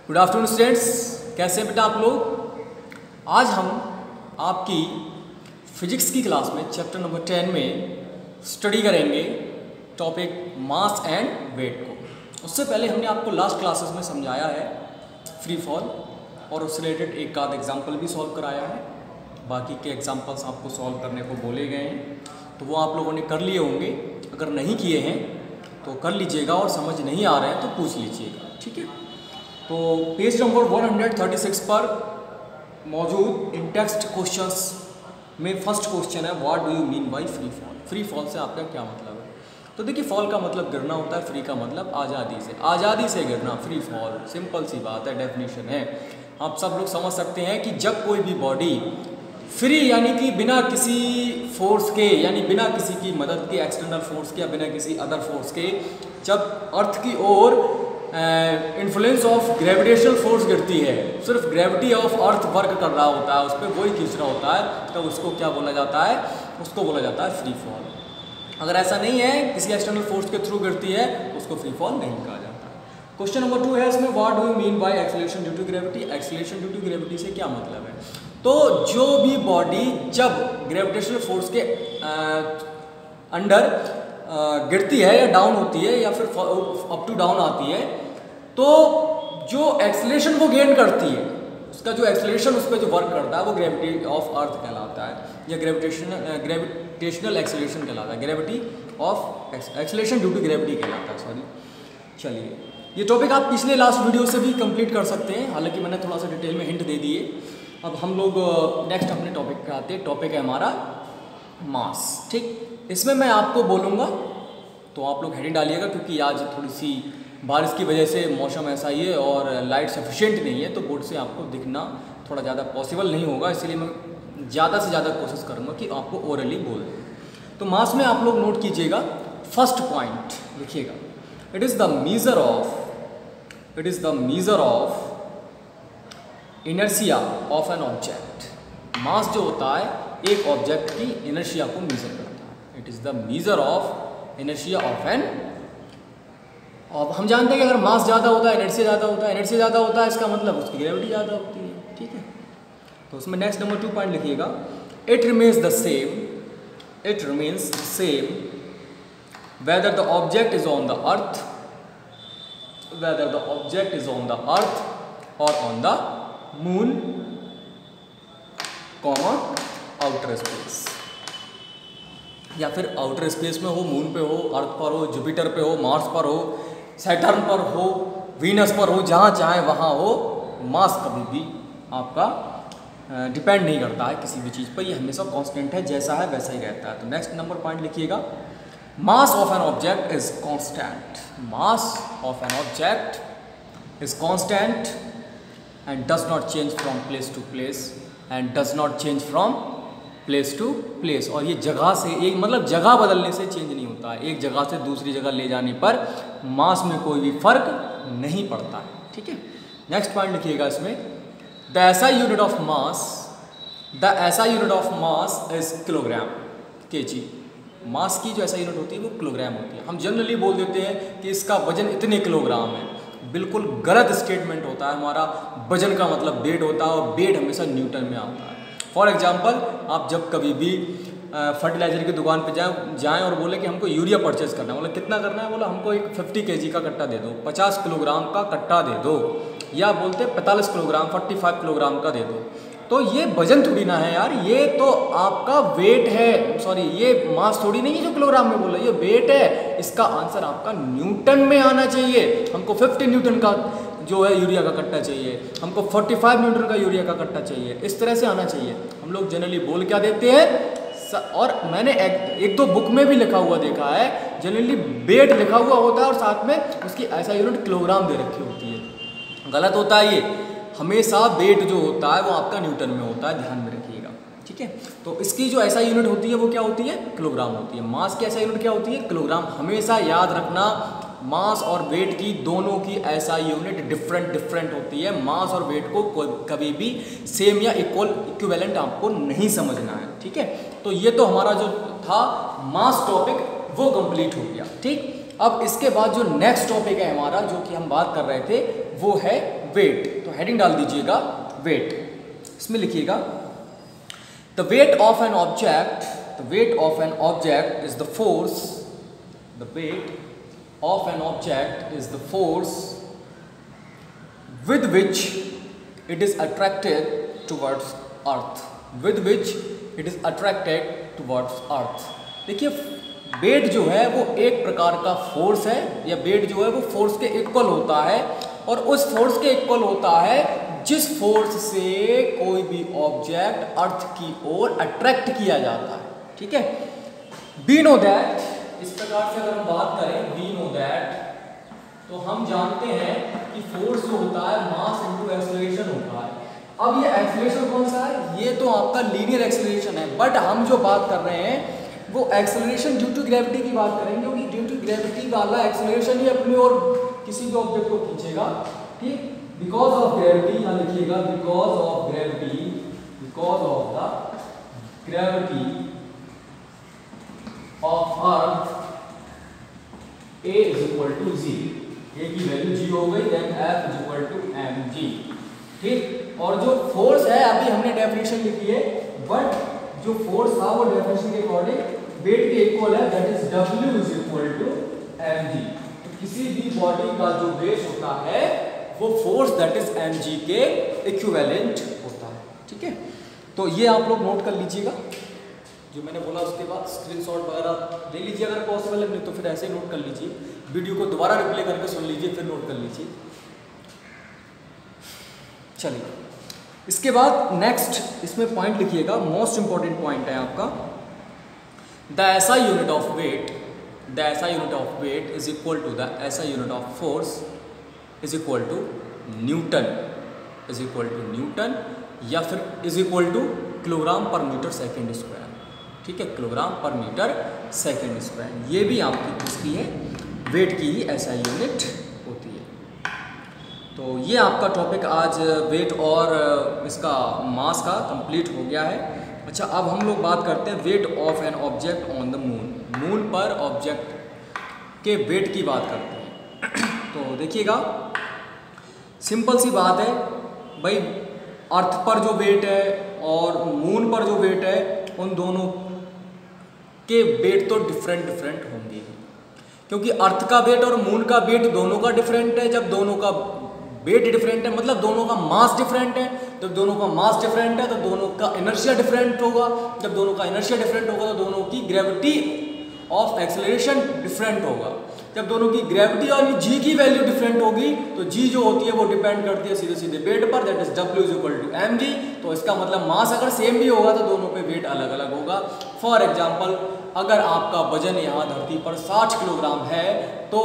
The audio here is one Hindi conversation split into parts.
गुड आफ्टरनून स्टूडेंट्स, कैसे हैं बेटा आप लोग। आज हम आपकी फिजिक्स की क्लास में चैप्टर नंबर 10 में स्टडी करेंगे टॉपिक मास एंड वेट को। उससे पहले हमने आपको लास्ट क्लासेस में समझाया है फ्री फॉल और उससे रिलेटेड एक आध एग्जाम्पल भी सॉल्व कराया है। बाकी के एग्जाम्पल्स आपको सॉल्व करने को बोले गए हैं, तो वो आप लोगों ने कर लिए होंगे। अगर नहीं किए हैं तो कर लीजिएगा और समझ नहीं आ रहे हैं तो पूछ लीजिएगा, ठीक है। तो पेज नंबर 136 पर मौजूद इन टेक्स्ट क्वेश्चंस में फर्स्ट क्वेश्चन है, what do you mean by free fall. Free fall से आपका क्या मतलब है? तो देखिए, फॉल का मतलब गिरना होता है, फ्री का मतलब आज़ादी से गिरना। फ्री फॉल सिंपल सी बात है, डेफिनेशन है। आप सब लोग समझ सकते हैं कि जब कोई भी बॉडी फ्री यानी कि बिना किसी फोर्स के, यानी बिना किसी की मदद के, एक्सटर्नल फोर्स के या बिना किसी अदर फोर्स के, जब अर्थ की ओर इन्फ्लुएंस ऑफ ग्रेविटेशनल फोर्स गिरती है, सिर्फ ग्रेविटी ऑफ अर्थ वर्क कर रहा होता है, उस पर वही खींच रहा होता है, तब तो उसको क्या बोला जाता है? उसको बोला जाता है फ्री फॉल। अगर ऐसा नहीं है, किसी एक्सटर्नल फोर्स के थ्रू गिरती है, तो उसको फ्री फॉल नहीं कहा जाता। क्वेश्चन नंबर 2 है इसमें, what do you mean by acceleration due to gravity. Acceleration due to gravity से क्या मतलब है? तो जो भी बॉडी जब ग्रेविटेशनल फोर्स के अंडर गिरती है या डाउन होती है या फिर अप टू डाउन आती है, तो जो एक्सेलरेशन वो गेन करती है, उसका जो एक्सेलरेशन उस पर जो वर्क करता है वो ग्रेविटी ऑफ अर्थ कहलाता है, या ग्रेविटेशनल एक्सेलरेशन कहलाता है। Gravity of acceleration due to gravity कहलाता है, सॉरी। चलिए, ये टॉपिक आप पिछले लास्ट वीडियो से भी कंप्लीट कर सकते हैं, हालांकि मैंने थोड़ा सा डिटेल में हिंट दे दिए। अब हम लोग नेक्स्ट अपने टॉपिक पे आते हैं। टॉपिक है हमारा मास, ठीक। इसमें मैं आपको बोलूँगा तो आप लोग हेडिंग डालिएगा, क्योंकि आज थोड़ी सी बारिश की वजह से मौसम ऐसा ही है और लाइट सफिशिएंट नहीं है, तो बोर्ड से आपको दिखना थोड़ा ज़्यादा पॉसिबल नहीं होगा, इसलिए मैं ज़्यादा से ज़्यादा कोशिश करूँगा कि आपको ओरली बोल दूँ। तो मास में आप लोग नोट कीजिएगा, फर्स्ट पॉइंट लिखिएगा, it is the measure of inertia of an object. Mass जो होता है एक ऑब्जेक्ट की इनर्शिया को मीज़र करता है। It is the measure of inertia of an. अब हम जानते हैं कि अगर मास ज़्यादा होता है, इनर्शिया ज़्यादा होता है, इनर्शिया ज़्यादा होता है, इसका मतलब उसकी ग्रेविटी ज़्यादा होती है, ठीक है। तो उसमें नेक्स्ट नंबर 2 पॉइंट लिखिएगा, it remains the same whether the object is on the earth और on the moon, comma outer space, या फिर आउटर स्पेस में हो, मून पे हो, अर्थ पर हो, जुपिटर पे हो, मार्स पर हो, सैटर्न पर हो, वीनस पर हो, जहाँ चाहे वहाँ हो, मास कभी भी आपका डिपेंड नहीं करता है किसी भी चीज़ पर, ये हमेशा कांस्टेंट है, जैसा है वैसा ही रहता है। तो नेक्स्ट नंबर पॉइंट लिखिएगा, mass of an object is constant. Mass of an object is constant and does not change from place to place. और ये जगह से, एक मतलब जगह बदलने से चेंज नहीं होता है, एक जगह से दूसरी जगह ले जाने पर मास में कोई भी फर्क नहीं पड़ता है, ठीक है। नेक्स्ट पॉइंट लिखिएगा इसमें, the SI unit of mass is kilogram kg। मास की जो SI यूनिट होती है वो किलोग्राम होती है। हम जनरली बोल देते हैं कि इसका वजन इतने किलोग्राम है, बिल्कुल गलत स्टेटमेंट होता है। हमारा वजन का मतलब वेट होता है, और वेट हमेशा न्यूटन में आता है। फॉर एग्जाम्पल, आप जब कभी भी फर्टिलाइजर की दुकान पे जाएं और बोले कि हमको यूरिया परचेज करना है, बोले कितना करना है, बोला हमको एक 50 kg का कट्टा दे दो, 50 किलोग्राम का कट्टा दे दो, या बोलते 45 किलोग्राम 45 किलोग्राम का दे दो। तो ये वजन थोड़ी ना है यार, ये तो आपका वेट है, सॉरी ये मास थोड़ी नहीं है जो किलोग्राम में बोला, ये वेट है। इसका आंसर आपका न्यूटन में आना चाहिए। हमको 50 न्यूटन का जो है यूरिया का कट्टा चाहिए, हमको 45 न्यूटन का यूरिया का कट्टा चाहिए, इस तरह से आना चाहिए। हम लोग जनरली बोल क्या देते हैं, और मैंने एक दो बुक में भी लिखा हुआ देखा है, जनरली वेट लिखा हुआ होता है और साथ में उसकी ऐसा यूनिट किलोग्राम दे रखी होती है। गलत होता है ये, हमेशा वेट जो होता है वो आपका न्यूटन में होता है, ध्यान में रखिएगा, ठीक है। तो इसकी जो ऐसा यूनिट होती है वो क्या होती है? किलोग्राम होती है। मास की ऐसा यूनिट क्या होती है? किलोग्राम। हमेशा याद रखना, मास और वेट की दोनों की ऐसा यूनिट डिफरेंट होती है। मास और वेट को कभी भी सेम या इक्विवेलेंट आपको नहीं समझना है, ठीक है। तो ये तो हमारा जो था मास टॉपिक वो कंप्लीट हो गया, ठीक। अब इसके बाद जो नेक्स्ट टॉपिक है हमारा, जो कि हम बात कर रहे थे, वो है वेट। तो हेडिंग डाल दीजिएगा वेट। इसमें लिखिएगा the wait of an object, the wait of an object is the force, the wait of an object is the force with which it is attracted towards earth, with which it is attracted towards earth। देखिए वेट जो है वो एक प्रकार का फोर्स है, या वेट जो है वो फोर्स के इक्वल होता है, और उस फोर्स के इक्वल होता है जिस फोर्स से कोई भी ऑब्जेक्ट अर्थ की ओर अट्रैक्ट किया जाता है। ठीक है, वी नो दैट, इस प्रकार से अगर हम बात करें, वी नो दैट, तो हम जानते हैं कि फोर्स जो होता है मास इनटू एक्सेलरेशन होता है। अब ये एक्सेलरेशन कौन सा है? ये तो आपका लीनियर एक्सेलरेशन है, बट हम जो बात कर रहे हैं वो एक्सेलरेशन ड्यू टू ग्रेविटी की बात करेंगे, क्योंकि ड्यू टू ग्रेविटी वाला एक्सेलरेशन ही अपनी ओर किसी भी ऑब्जेक्ट को खींचेगा। ठीक, बिकॉज ऑफ ग्रेविटी, यहाँ लिखिएगा because of gravity, because of the gravity of earth A is equal to G, A की वैल्यू G हो गई, then F is equal to mg। ठीक, और जो फोर्स है अभी हमने डेफिनेशन लिखी है, बट जो फोर्स था वो डेफिनेशन के अकॉर्डिंग वेट के इक्वल है, that is W is equal to mg। तो किसी भी बॉडी का जो वेट होता है वो फोर्स दैट इज mg के इक्विवेलेंट होता है। ठीक है, तो ये आप लोग नोट कर लीजिएगा जो मैंने बोला, उसके बाद स्क्रीनशॉट वगैरह ले लीजिए अगर पॉसिबल है, नहीं तो फिर ऐसे ही नोट कर लीजिए, वीडियो को दोबारा रिप्ले करके सुन लीजिए, फिर नोट कर लीजिए। चलिए, इसके बाद नेक्स्ट इसमें पॉइंट लिखिएगा, मोस्ट इंपॉर्टेंट पॉइंट है आपका, the SI unit of weight, the SI unit of weight is equal to the SI unit of force is equal to newton, is equal to newton, या फिर is equal to kilogram per metre second square. ठीक है, kilogram per metre second square, ये भी आपकी किसकी है? वेट की ही एसआई यूनिट होती है। तो ये आपका टॉपिक आज वेट और इसका मास का कंप्लीट हो गया है। अच्छा, अब हम लोग बात करते हैं wait of an object on the moon, moon पर ऑब्जेक्ट के वेट की बात करते हैं। तो देखिएगा, सिंपल सी बात है भाई, अर्थ पर जो वेट है और मून पर जो वेट है, उन दोनों के वेट तो डिफरेंट होंगे, क्योंकि अर्थ का वेट और मून का वेट दोनों का डिफरेंट है। जब दोनों का वेट डिफरेंट है, मतलब दोनों का मास डिफरेंट है, जब दोनों का मास डिफरेंट है तो दोनों का इनर्शिया डिफरेंट होगा, जब दोनों का इनर्शिया डिफरेंट होगा तो दोनों की ग्रेविटी ऑफ एक्सेलरेशन डिफरेंट होगा। जब दोनों की ग्रेविटी और जी की वैल्यू डिफरेंट होगी तो जी जो होती है वो डिपेंड करती है सीधे सीधे वेट पर, that is W is equal to mg। तो इसका मतलब मास अगर सेम भी होगा तो दोनों पे वेट अलग अलग होगा। फॉर एग्जांपल, अगर आपका वजन यहाँ धरती पर 60 किलोग्राम है तो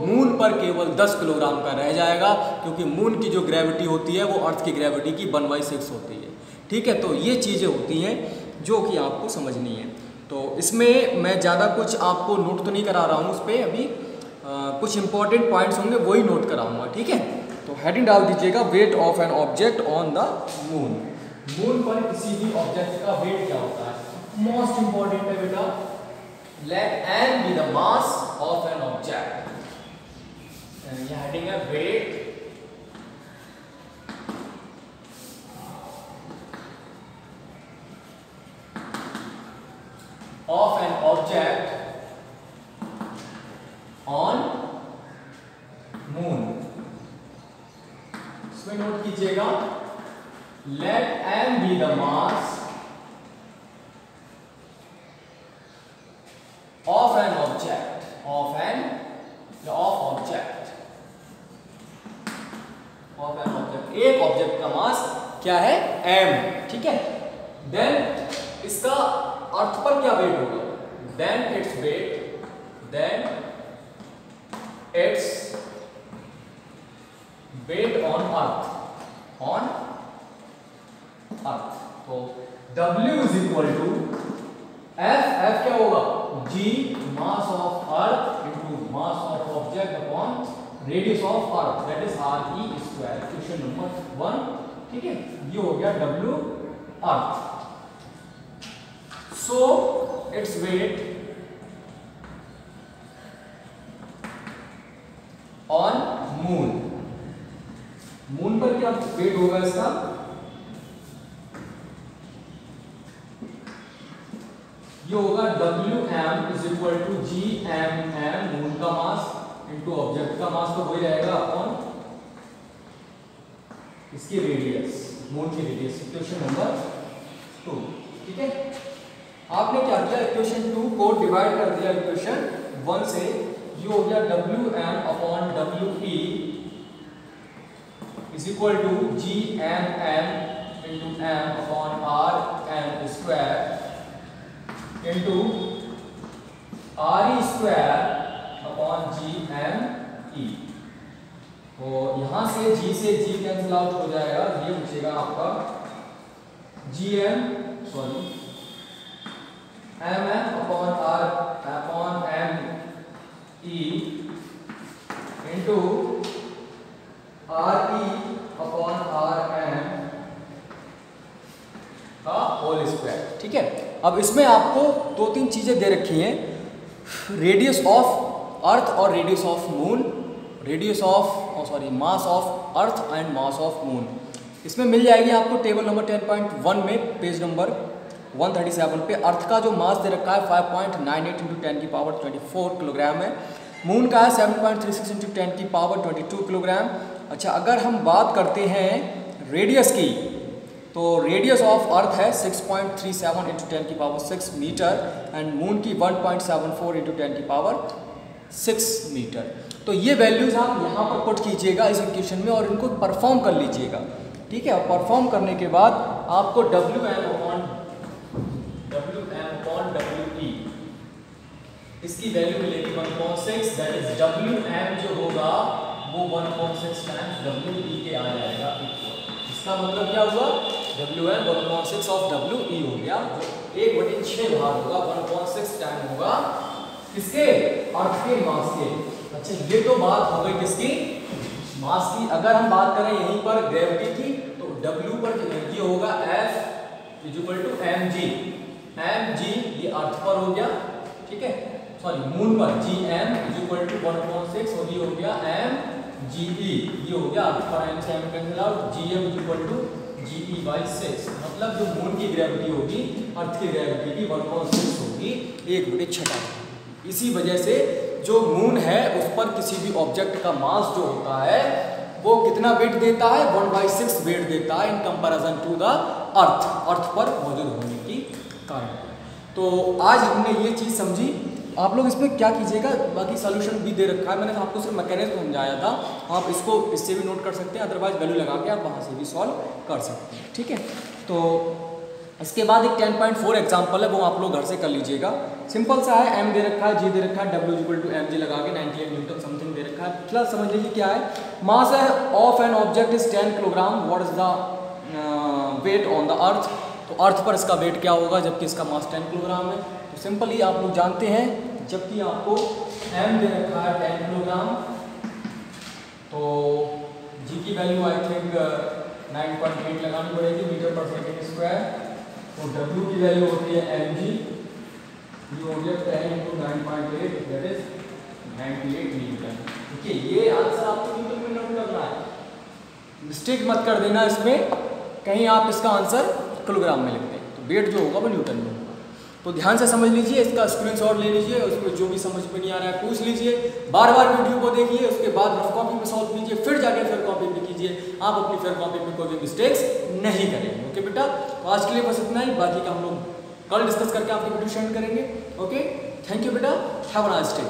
मून पर केवल 10 किलोग्राम का रह जाएगा, क्योंकि मून की जो ग्रेविटी होती है वो अर्थ की ग्रेविटी की 1/6 होती है। ठीक है, तो ये चीज़ें होती हैं जो कि आपको समझनी है। तो इसमें मैं ज़्यादा कुछ आपको नोट तो नहीं करा रहा हूँ, उस पर अभी कुछ इंपॉर्टेंट पॉइंट्स होंगे वही नोट कराऊंगा। ठीक है, तो हेडिंग डाल दीजिएगा wait of an object on the moon, moon पर किसी भी ऑब्जेक्ट का वेट क्या होता है। मोस्ट इंपॉर्टेंट है बेटा, let n be the mass of an object, ये हेडिंग है weight of an object on moon. इसमें नोट कीजिएगा, let m be the mass of an object, of object, of an object, एक ऑब्जेक्ट का मास क्या है? m। ठीक है, देन इसका अर्थ पर क्या वेट होगा? Then it's weight, then its weight on earth, on earth। तो W is equal to F क्या होगा? G mass of earth into mass of object upon radius of earth, that is RE square। Question number 1। ठीक है, ये हो गया W earth। So its weight on moon. Moon पर क्या वेट होगा इसका, ये होगा Wm is equal to Gmm, moon का मास इनटू ऑब्जेक्ट का मास, तो वही रहेगा अपॉन इसकी रेडियस, मून की रेडियस। Equation number 2। ठीक है, आपने क्या किया, इक्वेशन 2 को डिवाइड कर दिया इक्वेशन 1 से। ये हो गया Wm upon We is equal to Gmm into m upon Rm square into Re square upon Gme। तो यहां से G से G कैंसिल आउट हो जाएगा, ये बचेगा आपका mm upon R upon me into Re upon Rm का होल स्क्वायर। ठीक है, अब इसमें आपको 2-3 चीजें दे रखी हैं, रेडियस ऑफ अर्थ और radius of moon, radius of mass of earth and mass of moon. इसमें मिल जाएगी आपको टेबल नंबर 10.1 में पेज नंबर 137 पे। अर्थ का जो मास दे रखा है 5.98 इंटू 10 की पावर 24 किलोग्राम है, मून का है 7.36 इंटू 10 की पावर 22 किलोग्राम। अच्छा, अगर हम बात करते हैं रेडियस की, तो रेडियस ऑफ अर्थ है 6.37 इंटू 10 की पावर 6 मीटर एंड मून की 1.74 इंटू 10 की पावर 6 मीटर। तो ये वैल्यूज आप यहाँ पर पुट कीजिएगा इस इक्वेशन में और इनको परफॉर्म कर लीजिएगा। ठीक है, और परफॉर्म करने के बाद आपको Wm अपॉन We इसकी वैल्यू मिलेगी 1.6, दैट इज Wm जो होगा वो 1.6 टाइम्स We के आ जाएगा इक्वल। इसका मतलब क्या हुआ, Wm 1.6 ऑफ We हो गया, 1/6 भाग होगा, 1.6 टाइम होगा किसके, अर्थ के मास के। अच्छा, ये तो बात हो गई किसकी, मास की। अगर हम बात करें यहीं पर ग्रेविटी की, तो W पर ये होगा F is equal to mg। mg ये अर्थ पर हो गया, ठीक है, सॉरी मून पर Gm इज इक्वल टू 1.6 और ये हो गया mge, ये हो गया अर्थ पर m से m cancel out, Gm is equal to Ge/6। मतलब जो मून की ग्रेविटी होगी अर्थ की ग्रेविटी की 1.6 होगी, 1/6। इसी वजह से जो मून है उस पर किसी भी ऑब्जेक्ट का मास जो होता है वो कितना वेट देता है, 1/6 वेट देता है in comparison to the earth, earth पर मौजूद होने की कारण। तो आज हमने ये चीज़ समझी। आप लोग इसमें क्या कीजिएगा, बाकी सॉल्यूशन भी दे रखा है, मैंने तो आपको सिर्फ मैकेनिज्म समझाया था, आप इसको इससे भी नोट कर सकते हैं, अदरवाइज वैल्यू लगा के आप वहाँ से भी सॉल्व कर सकते हैं। ठीक है, तो इसके बाद एक 10.4 एग्जाम्पल है, वो आप लोग घर से कर लीजिएगा। सिंपल सा है, m दे रखा है, g दे रखा है, w इक्वल टू mg लगा के 98 न्यूटन समथिंग दे रखा है। प्लस समझ लीजिए क्या है, मास है of an object is 10 kilogram, what is the weight on the earth. तो अर्थ पर इसका वेट क्या होगा जबकि इसका मास 10 किलोग्राम है। तो सिंपली आप लोग जानते हैं, जबकि आपको m दे रखा है 10 किलोग्राम, तो g की वैल्यू आई थिंक 9.8 लगानी पड़ेगी मीटर पर सेकेंड स्क्वायर। तो W की वैल्यू होती है mg, ये हो गया 10 × 9.8 दैट इज 98 न्यूटन। ठीक है, ये आंसर आपको न्यूटन में नोट करना है, मिस्टेक मत कर देना इसमें, कहीं आप इसका आंसर किलोग्राम में लिखते हैं, तो वेट जो होगा वो न्यूटन में होगा। तो ध्यान से समझ लीजिए, इसका स्क्रीनशॉट ले लीजिए, उसमें जो भी समझ में नहीं आ रहा है पूछ लीजिए, बार बार वीडियो को देखिए, उसके बाद रफ कॉपी में सॉल्व कीजिए, फिर जाके फिर कॉपी में कीजिए। आप अपनी फिर कॉपी में कोई भी मिस्टेक्स नहीं करेंगे। ओके बेटा, तो आज के लिए बस इतना ही, बाकी का हम लोग कल डिस्कस करके आपकी वीडियो शेयर करेंगे। ओके, थैंक यू बेटा, हैव अ नाइस डे।